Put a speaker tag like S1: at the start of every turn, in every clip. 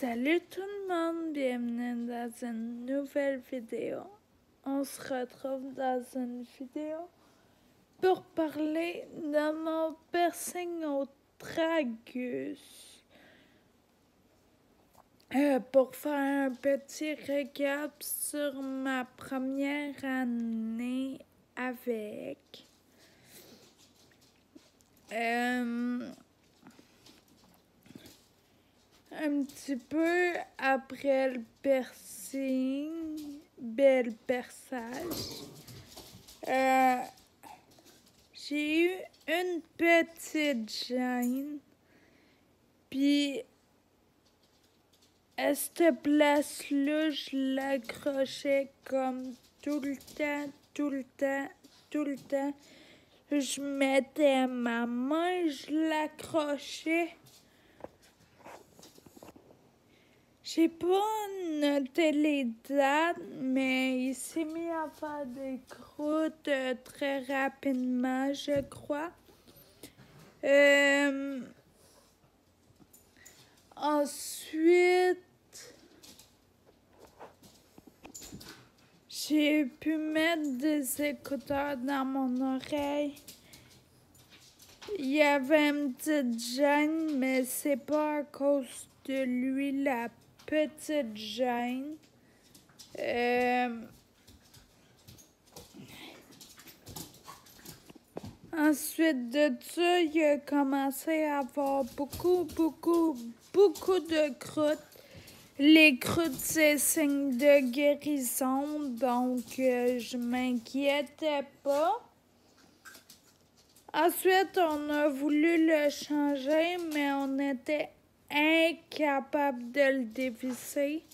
S1: Salut tout le monde, bienvenue dans une nouvelle vidéo. On se retrouve dans une vidéo pour parler de mon piercing au tragus. Pour faire un petit récap sur ma première année avec. Un petit peu après le piercing, le perçage, j'ai eu une petite gêne, puis à cette place-là, je l'accrochais comme tout le temps. Je mettais ma main, je l'accrochais. J'ai pas noté les dates, mais il s'est mis à faire des croûtes très rapidement, je crois. Ensuite, j'ai pu mettre des écouteurs dans mon oreille. Il y avait une petite gêne, mais c'est pas à cause de lui, la petite gêne. Ensuite de ça, il a commencé à avoir beaucoup de croûtes. Les croûtes, c'est signe de guérison, donc je m'inquiétais pas. Ensuite, on a voulu le changer, mais on était incapable de le dévisser.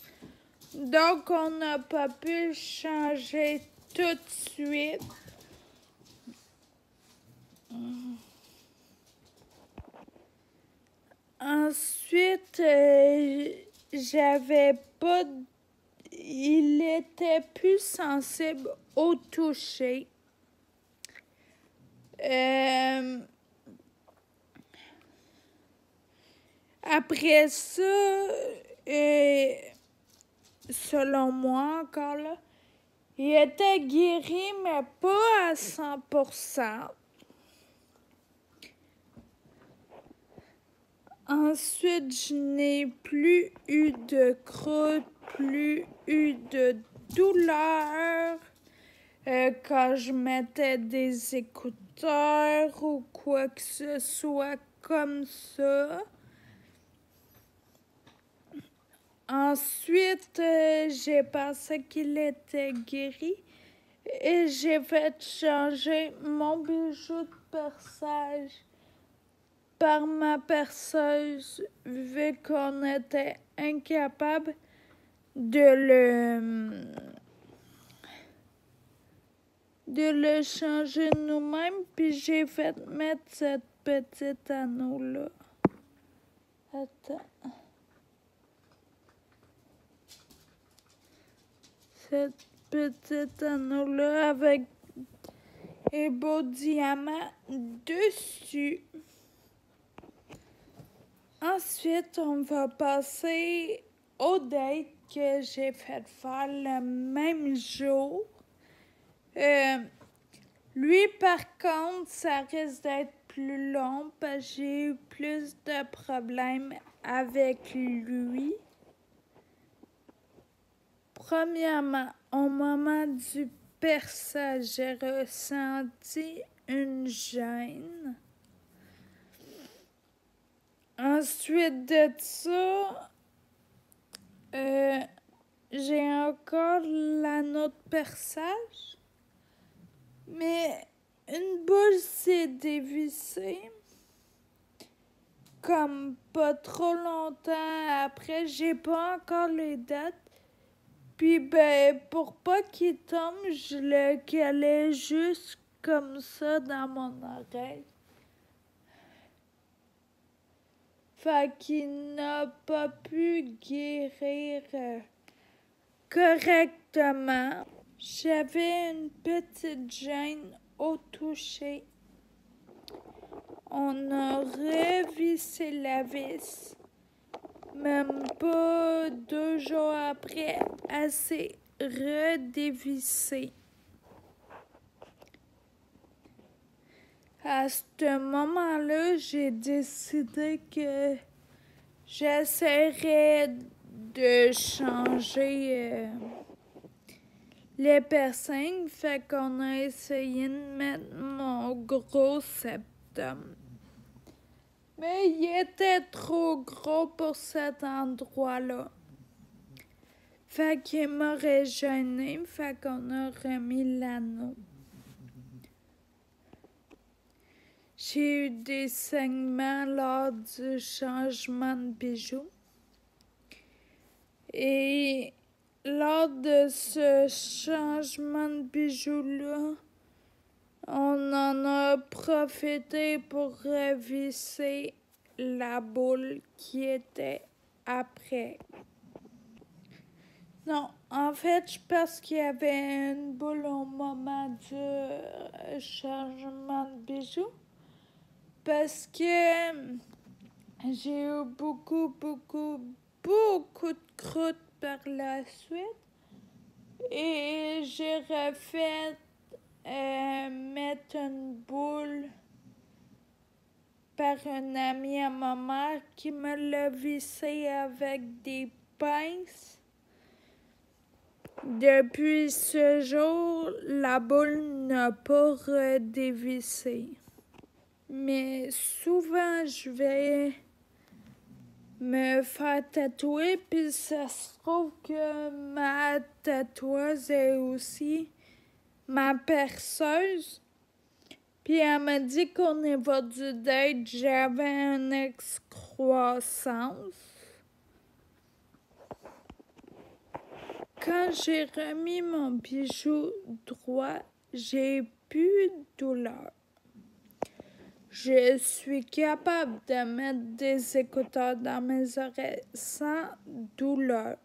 S1: Donc, on n'a pas pu le changer tout de suite. Ensuite, j'avais pas... Il était plus sensible au toucher. Après ça, selon moi encore là, il était guéri, mais pas à 100%. Ensuite, je n'ai plus eu de croûte, plus eu de douleur quand je mettais des écouteurs ou quoi que ce soit comme ça. Ensuite, j'ai pensé qu'il était guéri et j'ai fait changer mon bijou de perçage par ma perceuse, vu qu'on était incapable de le changer nous-mêmes, puis j'ai fait mettre cette petite anneau-là. Attends. Cette petite anneau-là avec un beau diamant dessus. Ensuite, on va passer au date que j'ai fait faire le même jour. Lui, par contre, ça risque d'être plus long parce que j'ai eu plus de problèmes avec lui. Premièrement, au moment du perçage, j'ai ressenti une gêne. Ensuite de ça, j'ai encore l'anneau de perçage, mais une boule s'est dévissée. Comme pas trop longtemps après, j'ai pas encore les dates. Puis ben, pour pas qu'il tombe, je le calais juste comme ça dans mon oreille. Fait qu'il n'a pas pu guérir correctement. J'avais une petite gêne au toucher. On a revissé la vis, même pas 2 jours après, elle s'est redévissée. À ce moment-là, j'ai décidé que j'essaierais de changer les piercings. Fait qu'on a essayé de mettre mon gros septum. Mais il était trop gros pour cet endroit-là. Fait qu'il m'aurait gêné. Fait qu'on a remis l'anneau. J'ai eu des saignements lors du changement de bijoux. Et lors de ce changement de bijoux-là, on en a profité pour revisser la boule qui était après. Non, en fait, je pense qu'il y avait une boule au moment du changement de bijoux. Parce que j'ai eu beaucoup de croûtes par la suite. Et j'ai refait mettre une boule par un ami à ma mère qui me l'a vissé avec des pinces. Depuis ce jour, la boule n'a pas redévissé. Mais souvent, je vais me faire tatouer, puis ça se trouve que ma tatoueuse est aussi ma perceuse. Puis elle m'a dit qu'au niveau du date, j'avais une excroissance. Quand j'ai remis mon bijou droit, j'ai plus de douleur. Je suis capable de mettre des écouteurs dans mes oreilles sans douleur.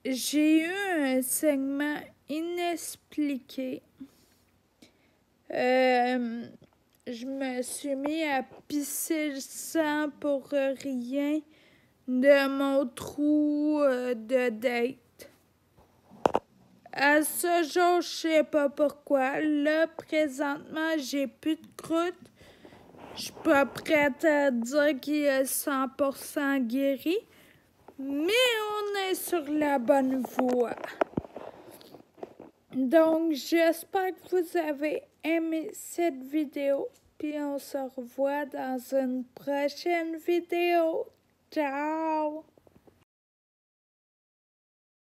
S1: J'ai eu un saignement inexpliqué. Je me suis mis à pisser le sang pour rien de mon trou de date. À ce jour, je sais pas pourquoi. Là, présentement, j'ai plus de croûte. Je suis pas prête à dire qu'il est 100% guéri, mais on est sur la bonne voie. Donc, j'espère que vous avez aimé cette vidéo, puis on se revoit dans une prochaine vidéo. Ciao!